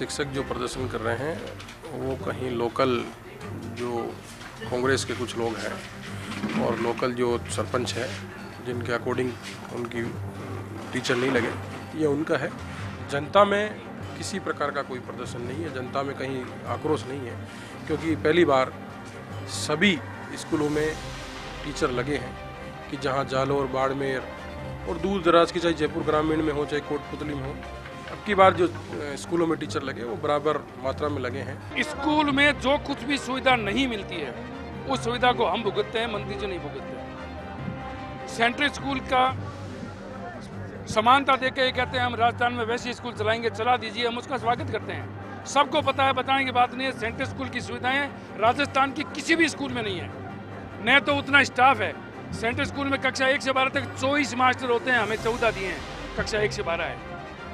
शिक्षक जो प्रदर्शन कर रहे हैं वो कहीं लोकल जो कांग्रेस के कुछ लोग हैं और लोकल जो सरपंच है जिनके अकॉर्डिंग उनकी टीचर नहीं लगे, ये उनका है। जनता में किसी प्रकार का कोई प्रदर्शन नहीं है, जनता में कहीं आक्रोश नहीं है, क्योंकि पहली बार सभी स्कूलों में टीचर लगे हैं कि जहां जालौर, बाड़मेर और दूर दराज की, चाहे जयपुर ग्रामीण में हो चाहे कोटपुतली में हो, अब की बार जो स्कूलों में टीचर लगे वो बराबर मात्रा में लगे हैं। स्कूल में जो कुछ भी सुविधा नहीं मिलती है उस सुविधा को हम भुगतते हैं, मंत्री जी नहीं भुगतते। सेंट्रल स्कूल का समानता देके ये कहते हैं हम राजस्थान में वैसे स्कूल चलाएंगे, चला दीजिए, हम उसका स्वागत करते हैं। सबको पता है, बताने की बात नहीं है, सेंट्रल स्कूल की सुविधाएं राजस्थान की किसी भी स्कूल में नहीं है। न तो उतना स्टाफ है, सेंट्रल स्कूल में कक्षा 1 से 12 तक 24 मास्टर होते हैं, हमें 14 दिए हैं, कक्षा 1 से 12 है।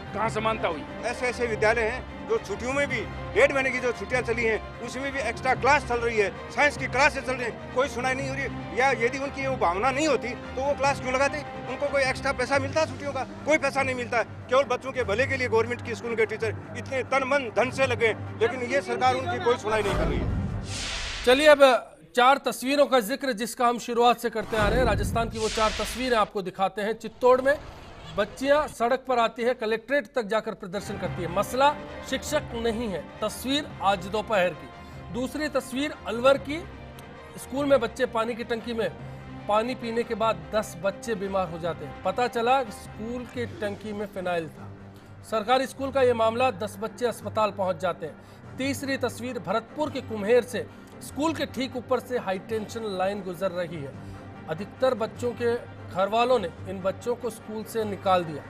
कहाँ समानता हुई? ऐसे ऐसे विद्यालय हैं जो छुट्टियों में भी 1.5 महीने की जो छुट्टियां चली हैं उसमें भी एक्स्ट्रा क्लास चल रही है, साइंस की क्लासेस चल रही है, कोई सुनाई नहीं हो रही। या यदि उनकी वो भावना नहीं होती तो वो क्लास क्यों लगाते? उनको कोई एक्स्ट्रा पैसा मिलता है छुट्टियों का? कोई पैसा नहीं मिलता है। केवल बच्चों के भले के लिए गवर्नमेंट की स्कूल के टीचर इतने तन मन धन से लगे, लेकिन ये सरकार उनकी कोई सुनाई नहीं कर रही है। चलिए अब 4 तस्वीरों का जिक्र जिसका हम शुरुआत से करते आ रहे हैं, राजस्थान की वो 4 तस्वीरें आपको दिखाते हैं। चित्तौड़ में बच्चियां सड़क पर आती है, कलेक्ट्रेट तक जाकर प्रदर्शन करती है। मसला शिक्षक नहीं है, तस्वीर आज दोपहर की। दूसरी तस्वीर अलवर की, स्कूल में बच्चे पानी की टंकी में पानी पीने के बाद 10 बच्चे बीमार हो जाते हैं। पता चला स्कूल की टंकी में फिनाइल था। सरकारी स्कूल का ये मामला, 10 बच्चे अस्पताल पहुंच जाते हैं। तीसरी तस्वीर भरतपुर के कुम्हेर से, स्कूल के ठीक ऊपर से हाई टेंशन लाइन गुजर रही है। अधिकतर बच्चों के घर वालों ने इन बच्चों को स्कूल से निकाल दिया।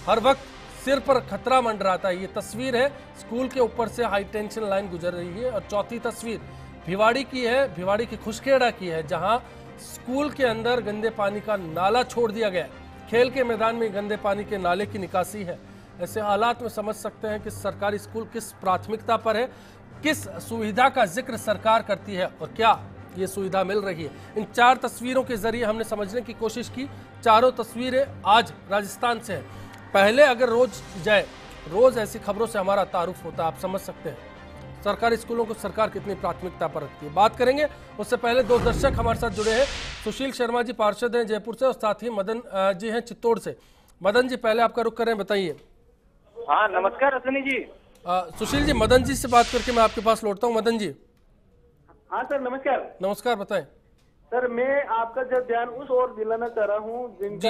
हर वक्त सिर पर खतरा मंडराता है। ये तस्वीर है, स्कूल के ऊपर से हाई टेंशन लाइन गुजर रही है। और चौथी तस्वीर भिवाड़ी की है, भिवाड़ी की खुशखेड़ा की है, जहां स्कूल के अंदर गंदे पानी का नाला छोड़ दिया गया है। खेल के मैदान में गंदे पानी के नाले की निकासी है। ऐसे हालात में समझ सकते हैं कि सरकारी स्कूल किस प्राथमिकता पर है, किस सुविधा का जिक्र सरकार करती है और क्या ये सुविधा मिल रही है। इन 4 तस्वीरों के जरिए हमने समझने की कोशिश की। चारों तस्वीरें आज राजस्थान से हैं। पहले अगर रोज ऐसी खबरों से हमारा तारुफ होता, आप समझ सकते हैं सरकारी स्कूलों को सरकार कितनी प्राथमिकता पर रखती है। बात करेंगे, उससे पहले 2 दर्शक हमारे साथ जुड़े हैं। सुशील शर्मा जी पार्षद हैं जयपुर से और साथ ही मदन जी हैं चित्तौड़ से। मदन जी पहले आपका रुख करें, बताइए। हाँ नमस्कार अश्विनी जी। सुशील जी, मदन जी से बात करके मैं आपके पास लौटता हूँ। मदन जी। हाँ सर नमस्कार। नमस्कार, बताएं। सर मैं आपका जो ध्यान उस ओर दिलाना चाह रहा हूँ जिनका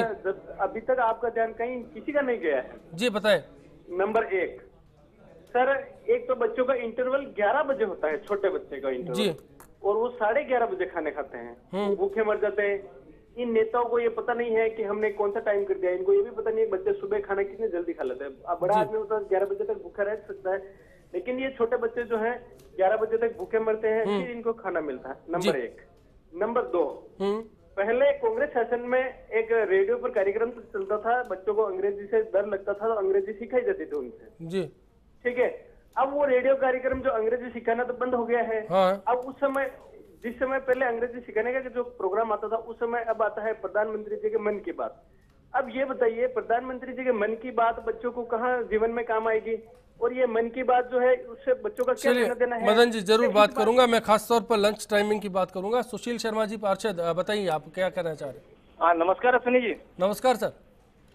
अभी तक आपका ध्यान कहीं किसी का नहीं गया है। जी बताएं। नंबर 1 सर, एक तो बच्चों का इंटरवल 11 बजे होता है, छोटे बच्चे का इंटरवल जी, और वो 11:30 बजे खाने खाते हैं, वो भूखे मर जाते हैं। इन नेताओं को ये पता नहीं है कि हमने कौन सा टाइम कर दिया, इनको ये भी पता नहीं है बच्चे सुबह खाना कितने जल्दी खा लेते हैं। अब बड़ा आदमी होता है 11 बजे तक भूखा रह सकता है, लेकिन ये छोटे बच्चे जो हैं 11 बजे तक भूखे मरते हैं, फिर इनको खाना मिलता है। नंबर 1। नंबर 2, पहले कांग्रेस शासन में एक रेडियो पर कार्यक्रम चलता था, बच्चों को अंग्रेजी से डर लगता था तो अंग्रेजी सिखाई जाती थी उनसे जी, ठीक है। अब वो रेडियो कार्यक्रम जो अंग्रेजी सिखाना तो बंद हो गया है। हाँ। अब उस समय, जिस समय पहले अंग्रेजी सिखाने का जो प्रोग्राम आता था, उस समय अब आता है प्रधानमंत्री जी के मन की बात। अब ये बताइए, प्रधानमंत्री जी के मन की बात बच्चों को कहाँ जीवन में काम आएगी? और ये मन की बात जो है उससे बच्चों का क्या लेना देना है? मदन जी जरूर बात करूंगा, मैं खास तौर पर लंच टाइमिंग की बात करूंगा। सुशील शर्मा जी पार्षद, बताइए आप क्या कहना चाह रहे हैं? हाँ नमस्कार अश्विनी जी। नमस्कार सर।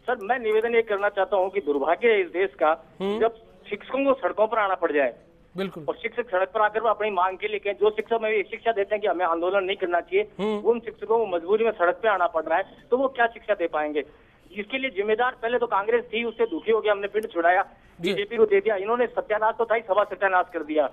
सर मैं निवेदन ये करना चाहता हूँ कि दुर्भाग्य है इस देश का, जब शिक्षकों को सड़कों पर आना पड़ जाए, बिल्कुल, और शिक्षक सड़क पर आकर अपनी मांग के लिए, जो शिक्षक में शिक्षा देते हैं कि हमें आंदोलन नहीं करना चाहिए, उन शिक्षकों को मजबूरी में सड़क पे आना पड़ रहा है, तो वो क्या शिक्षा दे पाएंगे? इसके लिए जिम्मेदार पहले तो कांग्रेस थी, उससे दुखी हो गया, हमने पिंड छुड़ाया, बीजेपी को दे दिया, इन्होंने सत्यानाश तो था ही, सवा सत्यानाश कर दिया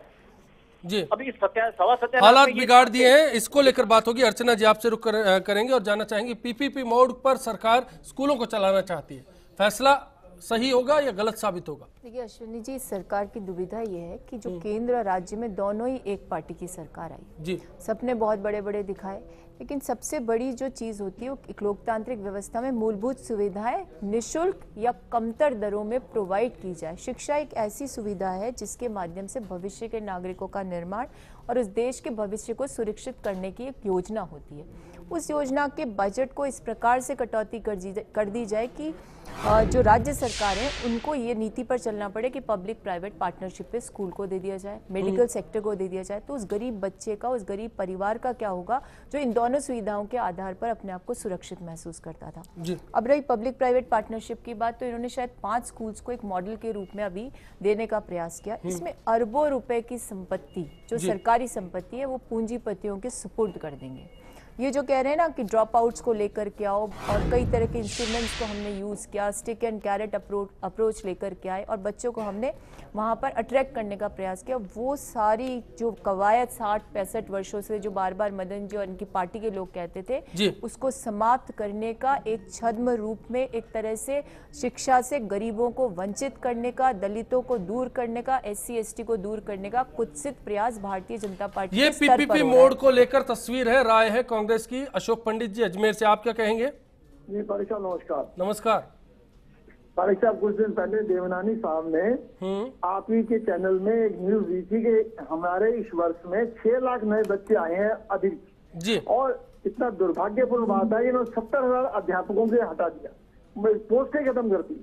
जी। अभी इस सवा सत्यानाश हालात बिगाड़ दिए हैं, इसको लेकर बात होगी। अर्चना जी आपसे रुक करेंगे और जानना चाहेंगे, पीपीपी मोड पर सरकार स्कूलों को चलाना चाहती है, फैसला सही होगा या गलत साबित होगा? देखिए अश्विनी जी, सरकार की दुविधा ये है कि जो केंद्र और राज्य में दोनों ही एक पार्टी की सरकार आई जी, सपने बहुत बड़े बड़े दिखाए, लेकिन सबसे बड़ी जो चीज होती है वो एक लोकतांत्रिक व्यवस्था में मूलभूत सुविधाएं निःशुल्क या कमतर दरों में प्रोवाइड की जाए। शिक्षा एक ऐसी सुविधा है जिसके माध्यम से भविष्य के नागरिकों का निर्माण और उस देश के भविष्य को सुरक्षित करने की एक योजना होती है। उस योजना के बजट को इस प्रकार से कटौती कर दी जाए कि जो राज्य सरकार है उनको ये नीति पर चलना चलना पड़े कि पब्लिक प्राइवेट पार्टनरशिप पे स्कूल को दे दिया जाए, मेडिकल सेक्टर को दे दिया जाए, तो उस गरीब बच्चे का, उस गरीब परिवार का क्या होगा जो इन दोनों सुविधाओं के आधार पर अपने आप को सुरक्षित महसूस करता था। अब रही पब्लिक प्राइवेट पार्टनरशिप की बात, तो इन्होंने शायद 5 स्कूल्स को एक मॉडल के रूप में अभी देने का प्रयास किया। इसमें अरबों रुपए की संपत्ति, जो सरकारी संपत्ति है, वो पूंजीपतियों के सुपुर्द कर देंगे। ये जो कह रहे हैं ना कि ड्रॉप आउट्स को लेकर के आओ, और कई तरह के इंस्ट्रूमेंट्स को हमने यूज़ किया, स्टिक एंड कैरेट अप्रोच लेकर के आए और बच्चों को हमने वहाँ पर अट्रैक्ट करने का प्रयास किया। वो सारी जो कवायद 60-65 वर्षों से जो बार बार मदन जी और इनकी पार्टी के लोग कहते थे, उसको समाप्त करने का एक छद्म रूप में, एक तरह से शिक्षा से गरीबों को वंचित करने का, दलितों को दूर करने का, SC ST को दूर करने का कुत्सित प्रयास भारतीय जनता पार्टी ये PPP मोड को लेकर तस्वीर है, राय है कांग्रेस की। अशोक पंडित जी अजमेर से, आप क्या कहेंगे? जी पारिक साहब नमस्कार। नमस्कार पारिक साहब, कुछ दिन पहले देवनानी साहब ने आप ही के चैनल में एक न्यूज दी थी कि हमारे इस वर्ष में 6 लाख नए बच्चे आए हैं अधिक जी, और इतना दुर्भाग्यपूर्ण बात है, इन्होंने 70,000 अध्यापकों से हटा दिया, पोस्टें खत्म कर दी।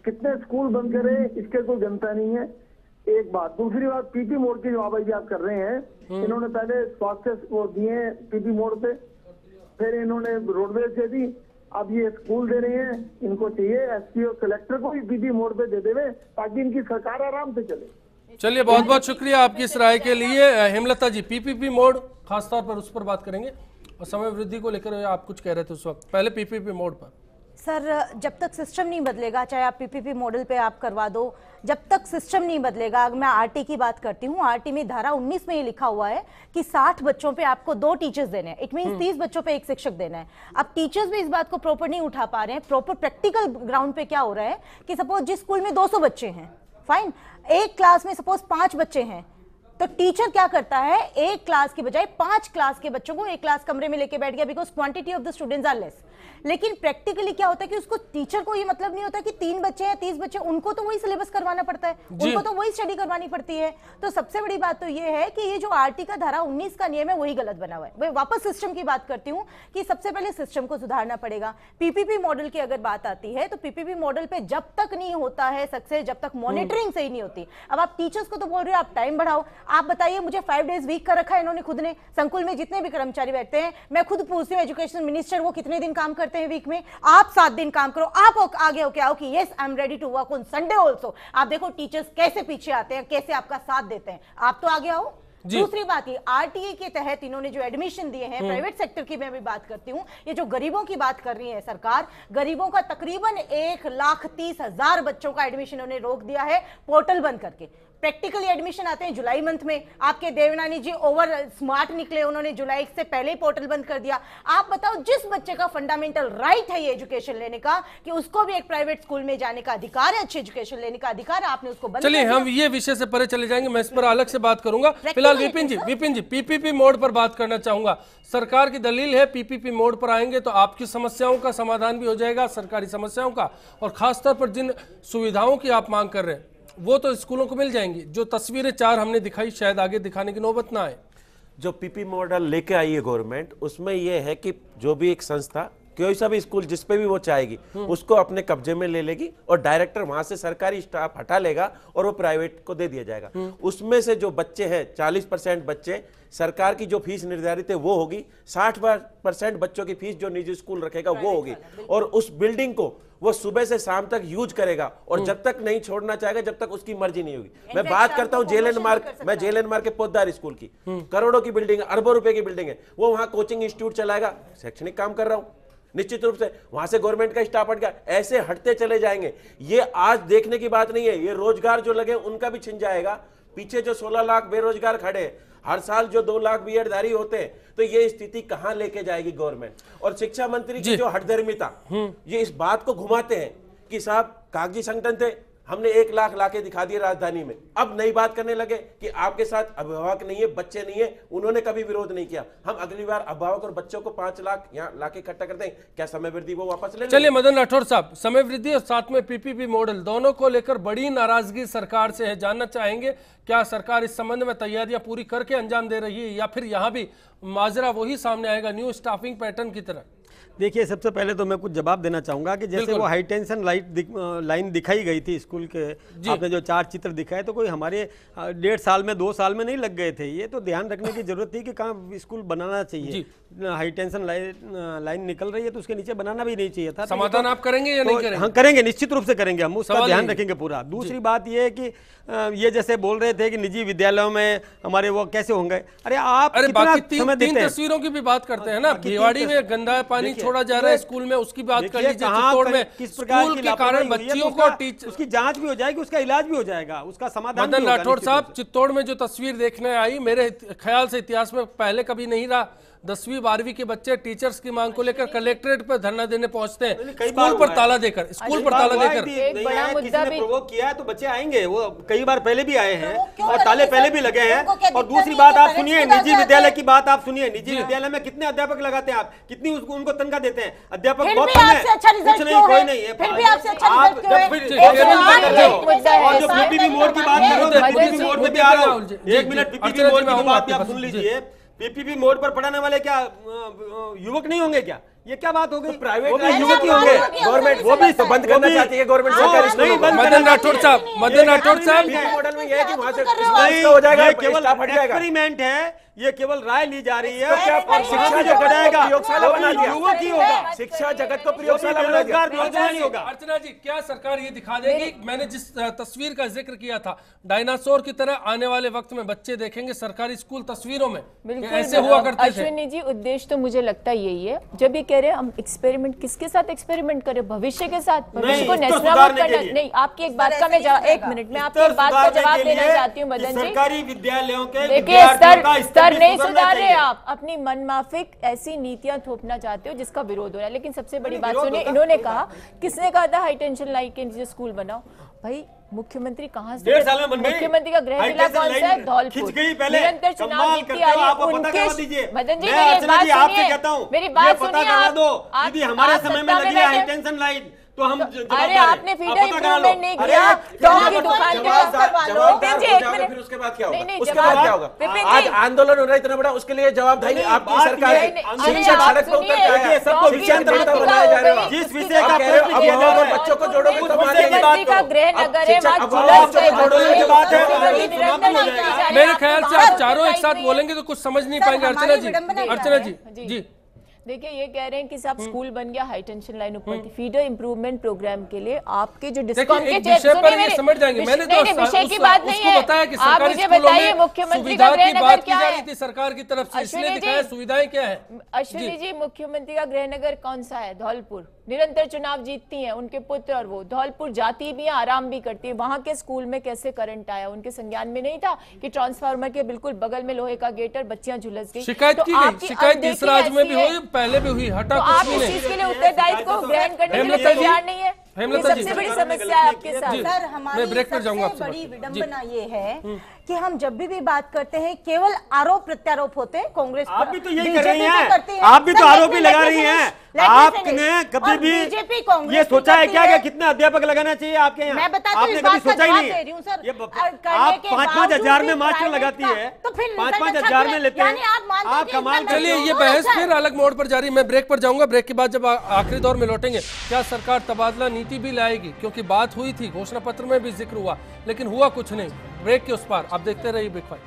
कितने स्कूल बंद करे इसके कोई जनता नहीं है। एक बात, दूसरी बात, पीपी मोड की जो आप कर रहे हैं, इन्होंने पहले स्वास्थ्य वो दिए पीपी मोड पे, फिर इन्होंने रोडवेज से दी, अब ये स्कूल दे रहे हैं। इनको चाहिए एसपी और कलेक्टर को भी पीपी मोड पे दे देवे ताकि इनकी सरकार आराम से चले। चलिए, बहुत बहुत शुक्रिया आपकी इस राय के लिए। हेमलता जी, PPP मोड खासतौर पर उस पर बात करेंगे, और समय वृद्धि को लेकर आप कुछ कह रहे थे उस वक्त, पहले PPP मोड पर। सर, जब तक सिस्टम नहीं बदलेगा, चाहे आप PPP मॉडल पे आप करवा दो, जब तक सिस्टम नहीं बदलेगा। मैं RT की बात करती हूँ, RT में धारा 19 में ये लिखा हुआ है कि 60 बच्चों पे आपको 2 टीचर्स देने हैं, इट मींस 30 बच्चों पे 1 शिक्षक देना है। अब टीचर्स भी इस बात को प्रॉपर नहीं उठा पा रहे हैं। प्रॉपर प्रैक्टिकल ग्राउंड पे क्या हो रहा है कि सपोज जिस स्कूल में 200 बच्चे हैं, फाइन, एक क्लास में सपोज 5 बच्चे हैं, तो टीचर क्या करता है, एक क्लास की बजाय 5 क्लास के बच्चों को एक क्लास कमरे में लेके बैठ गया, because quantity of the students are less. लेकिन प्रैक्टिकली क्या होता है कि उसको, टीचर को ये मतलब नहीं होता कि 3 बच्चे हैं 30 बच्चे, उनको तो वही सिलेबस करवाना पड़ता है, उनको तो वही स्टडी करवानी पड़ती है। तो सबसे बड़ी बात तो ये है कि ये जो RT का धारा 19 का नियम है वही गलत बना हुआ है। मैं वापस सिस्टम की बात करती हूँ कि सबसे पहले सिस्टम को सुधारना पड़ेगा। PPP मॉडल की अगर बात आती है तो PPP मॉडल पे जब तक नहीं होता है सक्सेस, जब तक मॉनिटरिंग सही नहीं होती। अब आप टीचर्स को तो बोल रहे हो आप टाइम बढ़ाओ, आप बताइए, मुझे 5 डेज वीक का रखा है इन्होंने खुद ने। संकुल में जितने भी कर्मचारी बैठते हैं, मैं खुद पूछती हूँ एजुकेशन मिनिस्टर वो कितने दिन काम करते हैं वीक में, आप 7 दिन काम करो। आप आगे होके आओ कि yes I am ready to work on Sunday also. आप देखो टीचर्स कैसे पीछे आते हैं, कैसे आपका साथ देते हैं, आप तो आगे आओ। दूसरी बात, ये RTA के तहत इन्होंने जो एडमिशन दिए हैं प्राइवेट सेक्टर की, मैं भी बात करती हूँ, ये जो गरीबों की बात कर रही है सरकार, गरीबों का तकरीबन 1,30,000 बच्चों का एडमिशन उन्होंने रोक दिया है पोर्टल बंद करके। प्रैक्टिकली एडमिशन आते हैं जुलाई मंथ में, आपके देवनानी जी ओवर स्मार्ट निकले, उन्होंने जुलाई से पहले ही पोर्टल बंद कर दिया। आप बताओ, जिस बच्चे का फंडामेंटल राइट है ये एजुकेशन लेने का, कि उसको भी एक प्राइवेट स्कूल में जाने का अधिकार है, अच्छी एजुकेशन लेने का अधिकार है, आपने उसको बंद। चलिए, हम ये विषय से परे चले जाएंगे, मैं इस पर अलग से बात करूंगा। फिलहाल विपिन जी PPP मोड पर बात करना चाहूंगा। सरकार की दलील है PPP मोड पर आएंगे तो आपकी समस्याओं का समाधान भी हो जाएगा, सरकारी समस्याओं का, और खासतौर पर जिन सुविधाओं की आप मांग कर रहे हैं वो तो स्कूलों को मिल जाएंगी। जो तस्वीरें 4 हमने दिखाई, शायद आगे दिखाने की नौबत ना आए। जो PPP मॉडल लेके आई है गवर्नमेंट, उसमें यह है कि जो भी एक संस्था, कोई सा भी स्कूल जिस पे भी वो चाहेगी उसको अपने कब्जे में ले लेगी, और डायरेक्टर वहां से सरकारी स्टाफ हटा लेगा और वो प्राइवेट को दे दिया जाएगा। उसमें से जो बच्चे हैं 40% बच्चे सरकार की जो फीस निर्धारित है वो होगी, 60% बच्चों की फीस जो निजी स्कूल रखेगा वो होगी, और उस बिल्डिंग को वो सुबह से शाम तक यूज करेगा, और जब तक नहीं छोड़ना चाहेगा जब तक उसकी मर्जी नहीं होगी। मैं बात करता हूं जेल एंड मार्ग के पोद्दार स्कूल की, करोड़ों की बिल्डिंग है, अरबों रुपए की बिल्डिंग है, वो वहां कोचिंग इंस्टीट्यूट चलाएगा, शैक्षणिक काम कर रहा हूं, निश्चित रूप से वहां से गवर्नमेंट का स्टाफ हट गया, ऐसे हटते चले जाएंगे। ये आज देखने की बात नहीं है, ये रोजगार जो लगे उनका भी छिन जाएगा। पीछे जो 16 लाख बेरोजगार खड़े, हर साल जो 2 लाख बीएडधारी होते हैं, तो ये स्थिति कहां लेके जाएगी गवर्नमेंट। और शिक्षा मंत्री की जो हठधर्मिता, ये इस बात को घुमाते हैं कि साहब कागजी संगठन थे, हमने 1 लाख लाके दिखा दिए राजधानी में, अब नई बात करने लगे कि आपके साथ अभिभावक नहीं है, बच्चे नहीं है, उन्होंने कभी विरोध नहीं किया। हम अगली बार अभिभावक और बच्चों को 5 लाख यहाँ लाके इकट्ठा कर दें, क्या समय वृद्धि वो वापस ले? चलिए मदन राठौर साहब, समय वृद्धि और साथ में PPP मॉडल दोनों को लेकर बड़ी नाराजगी सरकार से है, जानना चाहेंगे क्या सरकार इस संबंध में तैयारियां पूरी करके अंजाम दे रही है, या फिर यहाँ भी माजरा वही सामने आएगा न्यू स्टाफिंग पैटर्न की तरह? देखिए, सबसे पहले तो मैं कुछ जवाब देना चाहूंगा कि जैसे वो हाई टेंशन लाइन दिखाई गई थी स्कूल के, आपने जो 4 चित्र दिखाए तो कोई हमारे 1.5 साल में 2 साल में नहीं लग गए थे। ये तो ध्यान रखने की जरूरत थी कि कहाँ स्कूल बनाना चाहिए। हाई टेंशन लाइन निकल रही है तो उसके नीचे बनाना भी नहीं चाहिए था। समाधान आप करेंगे या नहीं करेंगे? हाँ, करेंगे, निश्चित रूप से करेंगे, हम उसका ध्यान रखेंगे पूरा। दूसरी बात ये है कि ये जैसे बोल रहे थे कि निजी विद्यालयों में हमारे वो कैसे होंगे, अरे आप बाकी 3 तस्वीरों की भी जांच करते हैं ना, भिवाड़ी में गंदा पानी छोड़ा जा रहा है स्कूल में, उसकी बात कर लीजिए। चित्तौड़ में किस प्रकार स्कूल के कारण बच्चियों को उसकी जांच भी हो जाएगी, उसका इलाज भी हो जाएगा, उसका समाधान भी होगा। मदन राठौड़ साहब, चित्तौड़ में जो तस्वीर देखने आई, मेरे ख्याल से इतिहास में पहले कभी नहीं रहा। 10वीं 12वीं के बच्चे टीचर्स की मांग को लेकर कलेक्ट्रेट पर धरना देने पहुंचते हैं, स्कूल पर ताला देकर, स्कूल पर ताला देकर। एक बड़ा मुद्दा भी प्रोवोक किया है तो बच्चे आएंगे, वो कई बार पहले भी आए हैं और ताले पहले भी लगे हैं। और दूसरी बात आप सुनिए, निजी विद्यालय की बात आप सुनिए। निजी विद्यालय में कितने अध्यापक लगाते हैं आप, कितनी उनको तनख्वाह देते हैं? अध्यापक बहुत कम है, कुछ नहीं, कोई नहीं है। आप जो पीपीपी मोड की बात कर रहे हो, पीपीपी मोड में भी आ रहा हूँ, 1 मिनट, पीपीपी मोड की बात आप सुन लीजिए। पीपीपी मोड पर पढ़ाने वाले क्या युवक नहीं होंगे क्या? ये क्या बात हो गई? प्राइवेट युवक ही होंगे, गवर्नमेंट वो भी तो बंद करना चाहती है गवर्नमेंट सरकारी स्कूल नहीं बंद। मदन राठौड़ साहब, मदन राठौड़ साहब, मॉडल में ये है कि वहां से नहीं हो जाएगा, केवल एक्सपेरिमेंट है, ये केवल राय ली जा रही है। और शिक्षा जो बढ़ाएगा युवक ही होगा, शिक्षा जगत को प्रयोगशाला नहीं होगा। अर्चना जी, क्या सरकार ये दिखा देगी? मैंने जिस तस्वीर का जिक्र किया था, डायनासोर की तरह आने वाले वक्त में बच्चे देखेंगे सरकारी स्कूल तस्वीरों में, ऐसे हुआ करते थे। अश्विनी जी, उद्देश्य तो मुझे लगता यही है। जब ये कह रहे हैं हम एक्सपेरिमेंट, किसके साथ एक्सपेरिमेंट करें? भविष्य के साथ, भविष्य को नेस्तनाबूद करना नहीं। आपकी एक बात का मैं 1 मिनट में आपकी एक बात का जवाब देना चाहती हूँ मदन जी। सरकारी विद्यालयों के देखिए, स्तर नहीं सुधार रहे आप, अपनी मनमाफिक ऐसी नीतियां थोपना चाहते हो जिसका विरोध हो रहा है। लेकिन सबसे बड़ी बात सुनिए, इन्होंने कहा, किसने कहा था हाई टेंशन लाइन के नीचे स्कूल बनाओ? भाई मुख्यमंत्री कहाँ से? मुख्यमंत्री का गृह जिला कौन सा है? धौलपुर। निरंतर चुनाव जीतती आ रही है उनके। मदन जी, मेरी बात सुनिए, मेरी बात सुनिए। आप हमारे समय में लगी हाई टेंशन लाइन तो हम, अरे आपने फीडर इंप्रूवमेंट नहीं किया, टॉप की दुकान के पास करवा लो। फिर उसके बाद क्या होगा? उसके बाद क्या होगा? आज आंदोलन हो रहा है इतना बड़ा, उसके लिए जवाबदारी आपकी सरकार है। शिक्षा सड़क पर उतर है, सबको शिक्षा बनाया जा रहा है। जिस विषय का अब बच्चों को जोड़ोगे तो मुख्यमंत्री का गृह नगर है, मेरे ख्याल से आप चारों एक साथ बोलेंगे तो कुछ समझ नहीं पाएंगे। अर्चना जी, अर्चना जी, जी देखिए, ये कह रहे हैं कि साहब स्कूल बन गया, हाई टेंशन लाइन ऊपर थी, फीडर इंप्रूवमेंट प्रोग्राम के लिए आपके जो डिस्कॉम के समझ जाएंगे। मैंने तो विषय की बात नहीं है, बताया कि आप मुझे बताइए मुख्यमंत्री का गृहनगर क्या है? सरकार की तरफ से इसलिए दिखाया, सुविधाएं क्या है? अश्विनी जी, मुख्यमंत्री का गृहनगर कौन सा है? धौलपुर। निरंतर चुनाव जीतती हैं उनके पुत्र, और वो धौलपुर जाती भी है, आराम भी करती है। वहां के स्कूल में कैसे करंट आया? उनके संज्ञान में नहीं था कि ट्रांसफार्मर के बिल्कुल बगल में लोहे का गेट और बच्चियां झुलस गई। शिकायत की गई, शिकायत इस राज्य में भी हुई, पहले भी हुई, हटा तो आप इस चीज के लिए उत्तरदायित्व को ग्रहण करने के लिए तैयार नहीं है। ये सबसे बड़ी समस्या है आपके साथ। सर, हमारी सबसे बड़ी विडंबना ये है कि हम जब भी बात करते हैं केवल आरोप प्रत्यारोप होते हैं कांग्रेस पर। आप भी तो यही कर रही हैं, आप भी तो आरोप ही लगा रही हैं। आपने कभी भी ये सोचा है क्या कि कितने अध्यापक लगाना चाहिए आपके यहाँ? मैं बताती आपने कभी सोचा ही नहीं। आप 5-5 हजार में मास्टर लगाती है, तो फिर 5-5 हजार में लेते हैं आप, कमाल। चलिए, ये बहस फिर अलग मोड़ पर जारी। मैं ब्रेक पर जाऊंगा, ब्रेक के बाद जब आखिरी दौर में लौटेंगे, क्या सरकार तबादला नीति भी लाएगी? क्योंकि बात हुई थी, घोषणा पत्र में भी जिक्र हुआ, लेकिन हुआ कुछ नहीं। ब्रेक के उस पार आप देखते रहिए बिग 5।